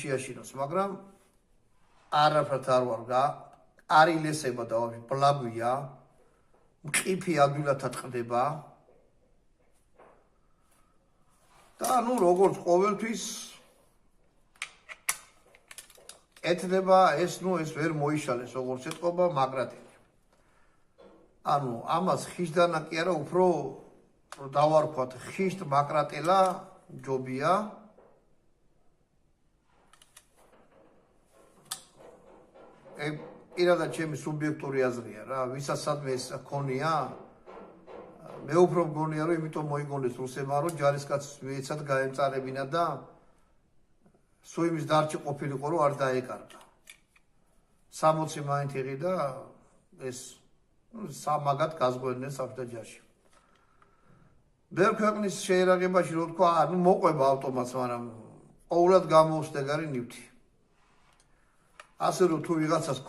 შეაშინოს, მაგრამ არაფრად არ ვარ არილესება და ბლაგვია, მყიფი ადვილად ატყდება და როგორც ყოველთვის ეთდება ეს ვერ მოიშალეს როგორც ეთყობა მაგრატელი. ამას ხიშდანა კი არა, უფრო დავარქვათ ხიშტ მაგრატელა ჯობია. პირადად ჩემი სუბიექტური აზრია რა, ვისაც სადმე ეს ქონია, მე უფრო მგონია რომ იმიტომ მოიგონეს რუსებმა, რომ ჯარისკაცს მეცად გაემწარებინა და სულ იმის დარჩი ყოფილიყო, რომ არ დაეკარგა. 60 მაინც იყიდა ეს სამაგად გაზღვევდნენ საბჭოთაში. ბევრ ქვეყნის შეერაღებაში რო თქვა, მოყვება ავტომატს, მაგრამ ყოველად გამოუსდეგარი ნივთი. ასე რომ თუ ვიღაცას